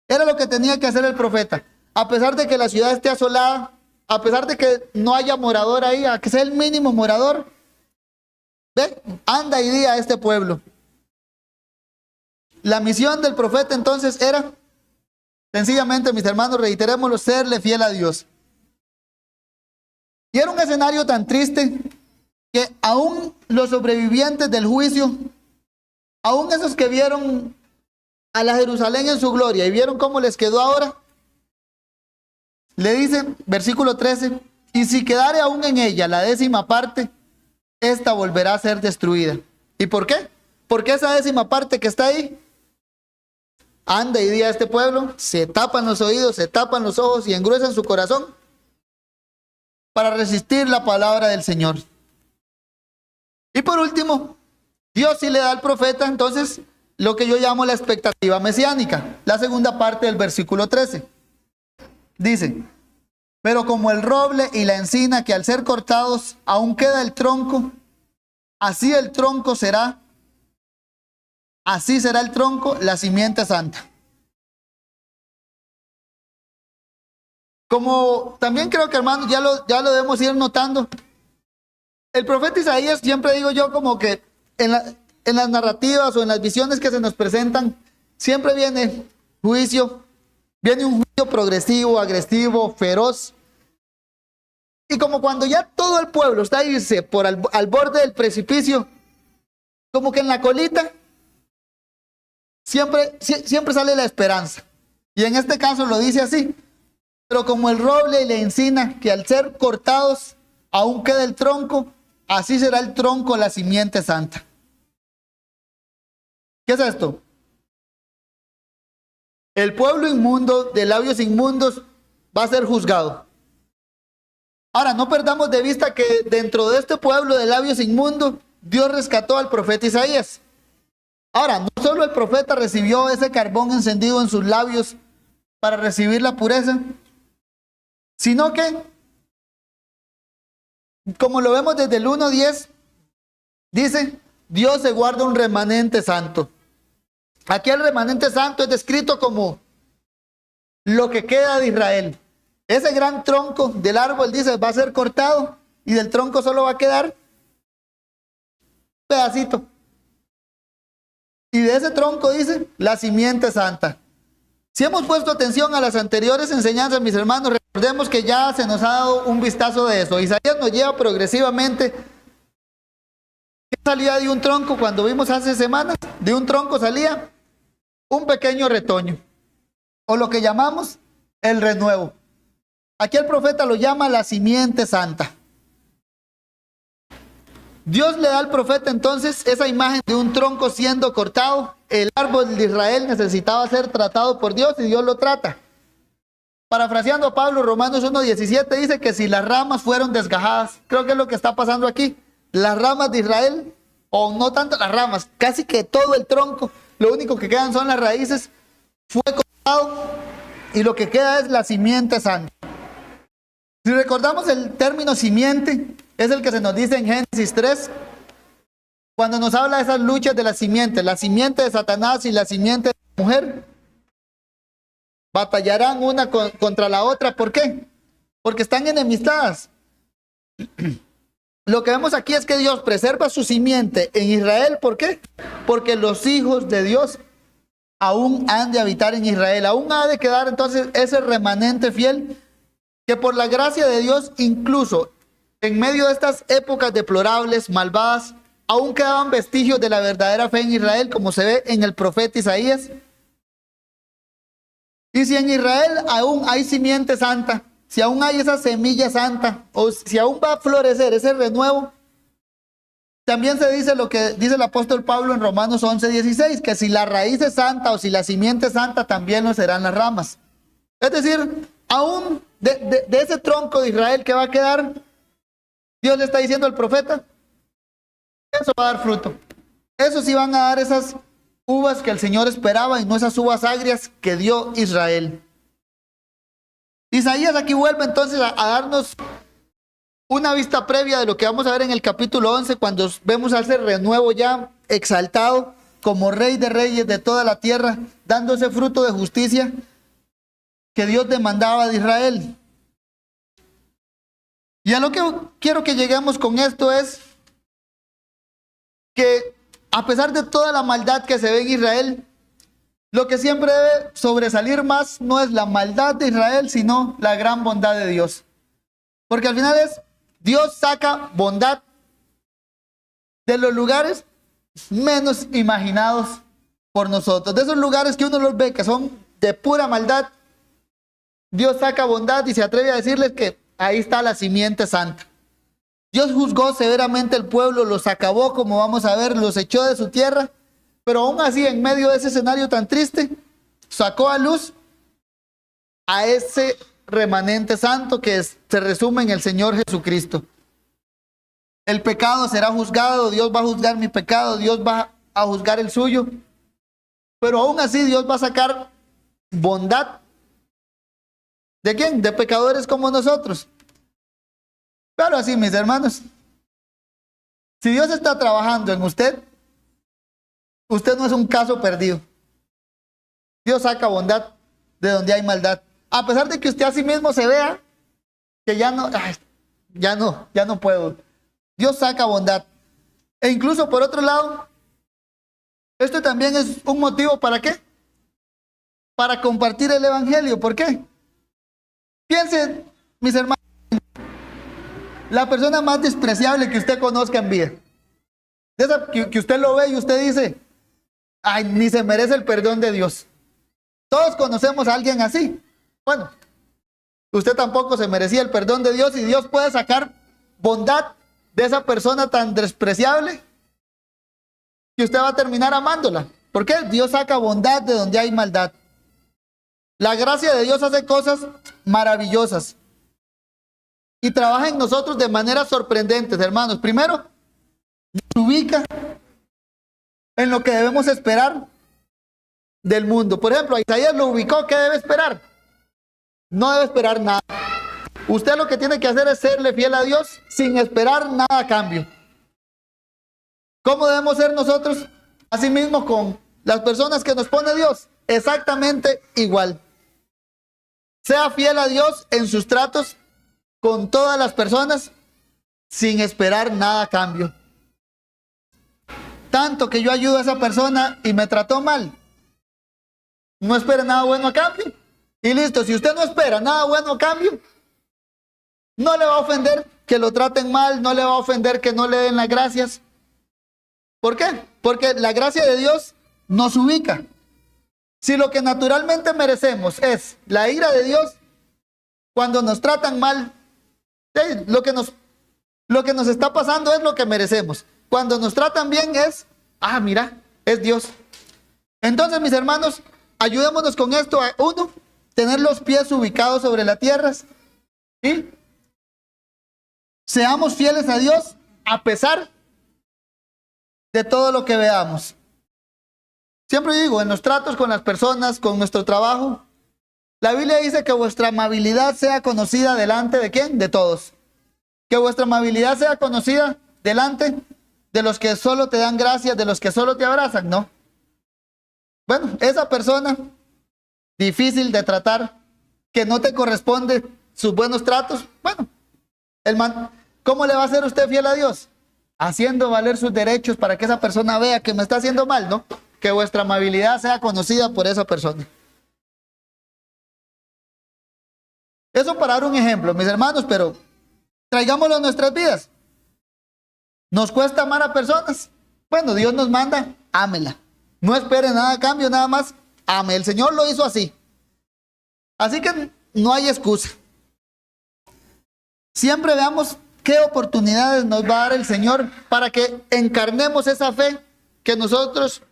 Era lo que tenía que hacer el profeta. A pesar de que la ciudad esté asolada, a pesar de que no haya morador ahí, a que sea el mínimo morador, ve, anda y di a este pueblo. La misión del profeta entonces era, sencillamente, mis hermanos, reiterémoslo, serle fiel a Dios. Y era un escenario tan triste que aún los sobrevivientes del juicio, aún esos que vieron a la Jerusalén en su gloria y vieron cómo les quedó ahora, le dice, versículo 13, y si quedare aún en ella la 10ª parte, esta volverá a ser destruida. ¿Y por qué? Porque esa 10ª parte que está ahí, anda y di a este pueblo, se tapan los oídos, se tapan los ojos y engruesan su corazón para resistir la palabra del Señor. Y por último, Dios sí le da al profeta entonces lo que yo llamo la expectativa mesiánica, la segunda parte del versículo 13. Dice, pero como el roble y la encina que al ser cortados aún queda el tronco, así el tronco será, así será el tronco, la simiente santa. Como también creo que, hermanos, ya lo debemos ir notando, el profeta Isaías, siempre digo yo, como que en las narrativas o en las visiones que se nos presentan, siempre viene juicio, viene un juicio progresivo, agresivo, feroz. Y como cuando ya todo el pueblo está ahí al borde del precipicio, como que en la colita siempre sale la esperanza. Y en este caso lo dice así, pero como el roble y la encina que al ser cortados aún queda el tronco, así será el tronco, la simiente santa. ¿Qué es esto? El pueblo inmundo, de labios inmundos, va a ser juzgado. Ahora, no perdamos de vista que dentro de este pueblo de labios inmundos, Dios rescató al profeta Isaías. Ahora, no solo el profeta recibió ese carbón encendido en sus labios para recibir la pureza, sino que, como lo vemos desde el 1:10, dice, Dios se guarda un remanente santo. Aquí el remanente santo es descrito como lo que queda de Israel. Ese gran tronco del árbol, dice, va a ser cortado y del tronco solo va a quedar pedacito. Y de ese tronco, dice, la simiente santa. Si hemos puesto atención a las anteriores enseñanzas, mis hermanos, recordemos que ya se nos ha dado un vistazo de eso. Isaías nos lleva progresivamente. ¿Qué salía de un tronco cuando vimos hace semanas? De un tronco salía un pequeño retoño, o lo que llamamos el renuevo. Aquí el profeta lo llama la simiente santa. Dios le da al profeta entonces esa imagen de un tronco siendo cortado. El árbol de Israel necesitaba ser tratado por Dios y Dios lo trata. Parafraseando a Pablo, Romanos 1:17 dice que si las ramas fueron desgajadas, creo que es lo que está pasando aquí. Las ramas de Israel, o no tanto las ramas, casi que todo el tronco, lo único que quedan son las raíces, fue cortado y lo que queda es la simiente santa. Si recordamos el término simiente, es el que se nos dice en Génesis 3, cuando nos habla de esas luchas de la simiente de Satanás y la simiente de la mujer, batallarán una contra la otra. ¿Por qué? Porque están enemistadas. Lo que vemos aquí es que Dios preserva su simiente en Israel. ¿Por qué? Porque los hijos de Dios aún han de habitar en Israel. Aún ha de quedar entonces ese remanente fiel que por la gracia de Dios, incluso en medio de estas épocas deplorables, malvadas, aún quedaban vestigios de la verdadera fe en Israel, como se ve en el profeta Isaías. Y si en Israel aún hay simiente santa, si aún hay esa semilla santa, o si aún va a florecer ese renuevo, también se dice lo que dice el apóstol Pablo en Romanos 11:16, que si la raíz es santa o si la simiente es santa, también lo serán las ramas. Es decir, aún de ese tronco de Israel que va a quedar, Dios le está diciendo al profeta, eso va a dar fruto. Eso sí van a dar esas uvas que el Señor esperaba y no esas uvas agrias que dio Israel. Isaías aquí vuelve entonces a darnos una vista previa de lo que vamos a ver en el capítulo 11, cuando vemos a ese renuevo ya exaltado como rey de reyes de toda la tierra, dando ese fruto de justicia que Dios demandaba de Israel. Y a lo que quiero que lleguemos con esto es que a pesar de toda la maldad que se ve en Israel, lo que siempre debe sobresalir más no es la maldad de Israel, sino la gran bondad de Dios. Porque al final es, Dios saca bondad de los lugares menos imaginados por nosotros. De esos lugares que uno los ve que son de pura maldad, Dios saca bondad y se atreve a decirles que ahí está la simiente santa. Dios juzgó severamente el pueblo, los acabó, como vamos a ver, los echó de su tierra, pero aún así, en medio de ese escenario tan triste, sacó a luz a ese remanente santo que se resume en el Señor Jesucristo. El pecado será juzgado, Dios va a juzgar mi pecado, Dios va a juzgar el suyo, pero aún así Dios va a sacar bondad. ¿De quién? De pecadores como nosotros. Pero así, mis hermanos, si Dios está trabajando en usted, usted no es un caso perdido. Dios saca bondad de donde hay maldad. A pesar de que usted a sí mismo se vea que ya no puedo. Dios saca bondad. E incluso por otro lado, esto también es un motivo ¿para qué? Para compartir el evangelio. ¿Por qué? Piensen, mis hermanos, la persona más despreciable que usted conozca en vida. De esa que usted lo ve y usted dice, ay, ni se merece el perdón de Dios. Todos conocemos a alguien así. Bueno, usted tampoco se merecía el perdón de Dios y Dios puede sacar bondad de esa persona tan despreciable que usted va a terminar amándola. ¿Por qué? Dios saca bondad de donde hay maldad. La gracia de Dios hace cosas maravillosas y trabaja en nosotros de maneras sorprendentes, hermanos. Primero, nos ubica en lo que debemos esperar del mundo. Por ejemplo, a Isaías lo ubicó. ¿Qué debe esperar? No debe esperar nada. Usted lo que tiene que hacer es serle fiel a Dios sin esperar nada a cambio. ¿Cómo debemos ser nosotros? Asimismo con las personas que nos pone Dios. Exactamente igual. Sea fiel a Dios en sus tratos con todas las personas sin esperar nada a cambio. Tanto que yo ayudo a esa persona y me trató mal, no espere nada bueno a cambio. Y listo, si usted no espera nada bueno a cambio, no le va a ofender que lo traten mal, no le va a ofender que no le den las gracias. ¿Por qué? Porque la gracia de Dios nos ubica. Si lo que naturalmente merecemos es la ira de Dios, cuando nos tratan mal, lo que nos está pasando es lo que merecemos. Cuando nos tratan bien es, mira, es Dios. Entonces, mis hermanos, ayudémonos con esto a uno, tener los pies ubicados sobre la tierra y seamos fieles a Dios a pesar de todo lo que veamos. Siempre digo, en los tratos con las personas, con nuestro trabajo, la Biblia dice que vuestra amabilidad sea conocida delante de ¿quién? De todos. Que vuestra amabilidad sea conocida delante de los que solo te dan gracias, de los que solo te abrazan, ¿no? Bueno, esa persona difícil de tratar, que no te corresponde sus buenos tratos, bueno, ¿cómo le va a ser usted fiel a Dios? Haciendo valer sus derechos para que esa persona vea que me está haciendo mal, ¿no? Que vuestra amabilidad sea conocida por esa persona. Eso para dar un ejemplo, mis hermanos, pero traigámoslo a nuestras vidas. ¿Nos cuesta amar a personas? Bueno, Dios nos manda, ámela. No espere nada a cambio, nada más, ame. El Señor lo hizo así. Así que no hay excusa. Siempre veamos qué oportunidades nos va a dar el Señor para que encarnemos esa fe que nosotros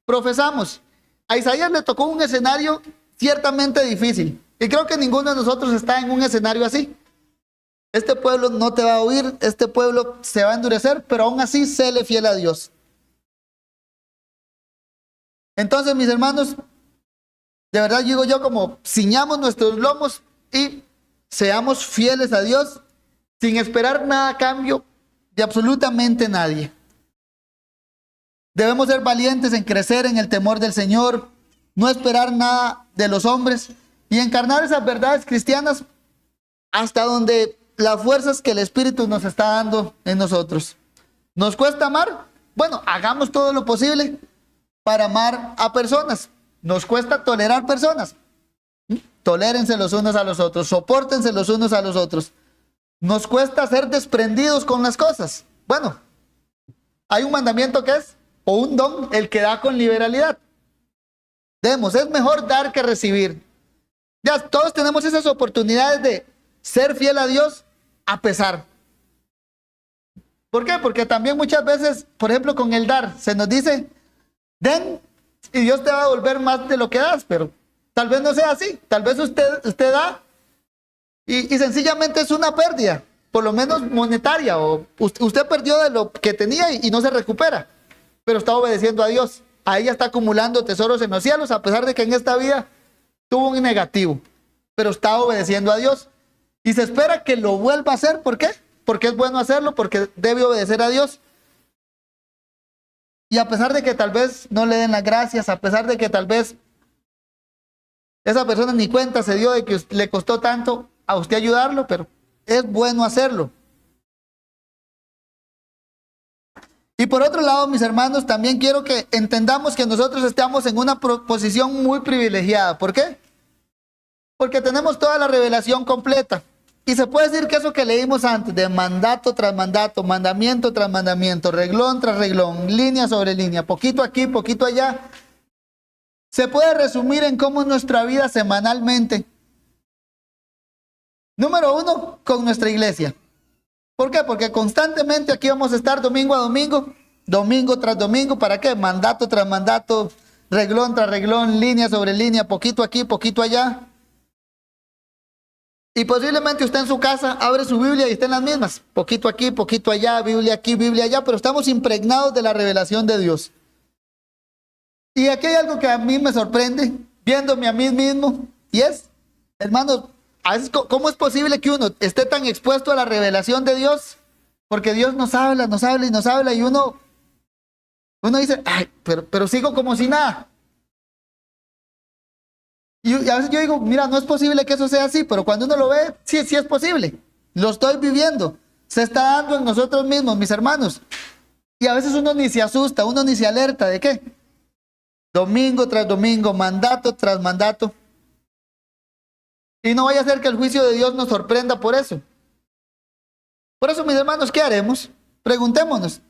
profesamos. A Isaías le tocó un escenario ciertamente difícil. Y creo que ninguno de nosotros está en un escenario así. Este pueblo no te va a oír, este pueblo se va a endurecer, pero aún así séle fiel a Dios. Entonces, mis hermanos, de verdad digo yo, como ciñamos nuestros lomos y seamos fieles a Dios sin esperar nada a cambio de absolutamente nadie. Debemos ser valientes en crecer en el temor del Señor, no esperar nada de los hombres y encarnar esas verdades cristianas hasta donde las fuerzas que el Espíritu nos está dando en nosotros. ¿Nos cuesta amar? Bueno, hagamos todo lo posible para amar a personas. ¿Nos cuesta tolerar personas? Tolérense los unos a los otros, sopórtense los unos a los otros. ¿Nos cuesta ser desprendidos con las cosas? Bueno, hay un mandamiento que es, o un don, el que da con liberalidad. Demos, es mejor dar que recibir. Ya todos tenemos esas oportunidades de ser fiel a Dios a pesar. ¿Por qué? Porque también muchas veces, por ejemplo, con el dar, se nos dice, den y Dios te va a devolver más de lo que das, pero tal vez no sea así. Tal vez usted da y sencillamente es una pérdida, por lo menos monetaria, o usted perdió de lo que tenía y no se recupera, pero está obedeciendo a Dios. Ahí está acumulando tesoros en los cielos, a pesar de que en esta vida tuvo un negativo, pero está obedeciendo a Dios. Y se espera que lo vuelva a hacer. ¿Por qué? Porque es bueno hacerlo, porque debe obedecer a Dios. Y a pesar de que tal vez no le den las gracias, a pesar de que tal vez esa persona ni cuenta se dio de que le costó tanto a usted ayudarlo, pero es bueno hacerlo. Y por otro lado, mis hermanos, también quiero que entendamos que nosotros estamos en una posición muy privilegiada. ¿Por qué? Porque tenemos toda la revelación completa. Y se puede decir que eso que leímos antes, de mandato tras mandato, mandamiento tras mandamiento, reglón tras reglón, línea sobre línea, poquito aquí, poquito allá, se puede resumir en cómo es nuestra vida semanalmente. Número uno, con nuestra iglesia. ¿Por qué? Porque constantemente aquí vamos a estar domingo a domingo, domingo tras domingo. ¿Para qué? Mandato tras mandato, reglón tras reglón, línea sobre línea, poquito aquí, poquito allá. Y posiblemente usted en su casa abre su Biblia y está en las mismas. Poquito aquí, poquito allá, Biblia aquí, Biblia allá, pero estamos impregnados de la revelación de Dios. Y aquí hay algo que a mí me sorprende, viéndome a mí mismo, y es, hermanos, a veces, ¿cómo es posible que uno esté tan expuesto a la revelación de Dios? Porque Dios nos habla y nos habla, y uno dice, ay, pero sigo como si nada. Y a veces yo digo, mira, no es posible que eso sea así, pero cuando uno lo ve, sí es posible. Lo estoy viviendo. Se está dando en nosotros mismos, mis hermanos. Y a veces uno ni se asusta, uno ni se alerta. ¿De qué? Domingo tras domingo, mandato tras mandato. Y no vaya a ser que el juicio de Dios nos sorprenda por eso. Por eso, mis hermanos, ¿qué haremos? Preguntémonos.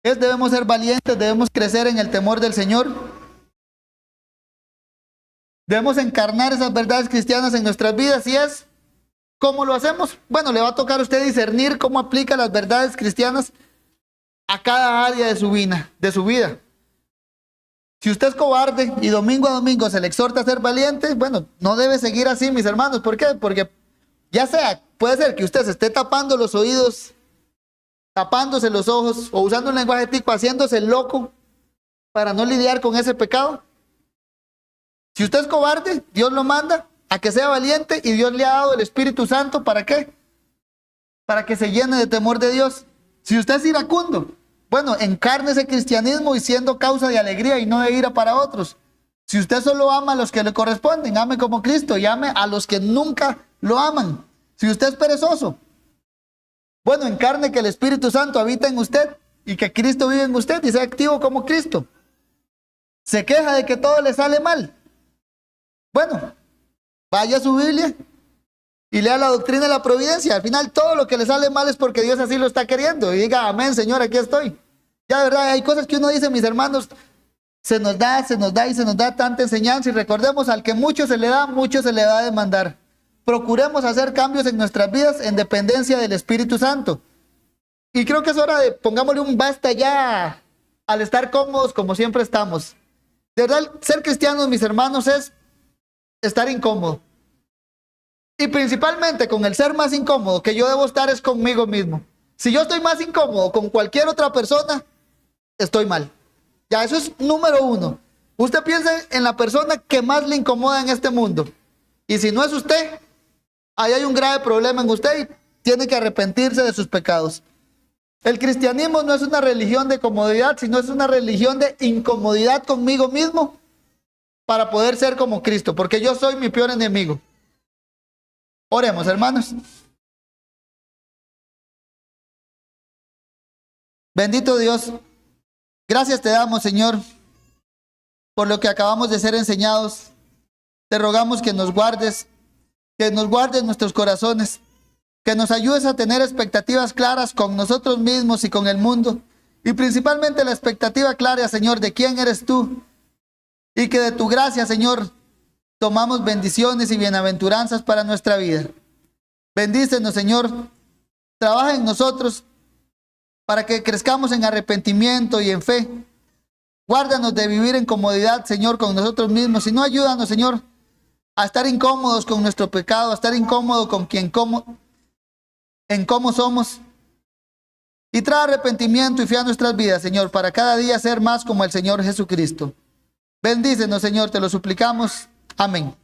Debemos ser valientes, debemos crecer en el temor del Señor. Debemos encarnar esas verdades cristianas en nuestras vidas. ¿Y es cómo lo hacemos? Bueno, le va a tocar a usted discernir cómo aplica las verdades cristianas a cada área de su vida. Si usted es cobarde y domingo a domingo se le exhorta a ser valiente, bueno, no debe seguir así, mis hermanos. ¿Por qué? Porque ya sea, puede ser que usted se esté tapando los oídos, tapándose los ojos, o usando un lenguaje tico, haciéndose el loco para no lidiar con ese pecado. Si usted es cobarde, Dios lo manda a que sea valiente, y Dios le ha dado el Espíritu Santo. ¿Para qué? Para que se llene de temor de Dios. Si usted es iracundo, bueno, encarne ese cristianismo y siendo causa de alegría y no de ira para otros. Si usted solo ama a los que le corresponden, ame como Cristo y ame a los que nunca lo aman. Si usted es perezoso, bueno, encarne que el Espíritu Santo habita en usted y que Cristo vive en usted y sea activo como Cristo. Se queja de que todo le sale mal. Bueno, vaya a su Biblia y lea la doctrina de la providencia. Al final todo lo que le sale mal es porque Dios así lo está queriendo. Y diga, amén, Señor, aquí estoy. Ya de verdad, hay cosas que uno dice, mis hermanos, se nos da y se nos da tanta enseñanza. Y recordemos, al que mucho se le da, mucho se le va a demandar. Procuremos hacer cambios en nuestras vidas en dependencia del Espíritu Santo. Y creo que es hora de pongámosle un basta ya al estar cómodos como siempre estamos. De verdad, ser cristianos, mis hermanos, es estar incómodo. Y principalmente con el ser más incómodo que yo debo estar es conmigo mismo. Si yo estoy más incómodo con cualquier otra persona, estoy mal. Ya, eso es número uno. Usted piensa en la persona que más le incomoda en este mundo. Y si no es usted, ahí hay un grave problema en usted y tiene que arrepentirse de sus pecados. El cristianismo no es una religión de comodidad, sino es una religión de incomodidad conmigo mismo para poder ser como Cristo, porque yo soy mi peor enemigo. Oremos, hermanos. Bendito Dios, gracias te damos, Señor, por lo que acabamos de ser enseñados. Te rogamos que nos guardes nuestros corazones, que nos ayudes a tener expectativas claras con nosotros mismos y con el mundo, y principalmente la expectativa clara, Señor, de quién eres tú, y que de tu gracia, Señor, tomamos bendiciones y bienaventuranzas para nuestra vida. Bendícenos, Señor, trabaja en nosotros para que crezcamos en arrepentimiento y en fe. Guárdanos de vivir en comodidad, Señor, con nosotros mismos, y no ayúdanos, Señor, a estar incómodos con nuestro pecado, a estar incómodos con en cómo somos. Y trae arrepentimiento y fe a nuestras vidas, Señor, para cada día ser más como el Señor Jesucristo. Bendícenos, Señor, te lo suplicamos. Amén.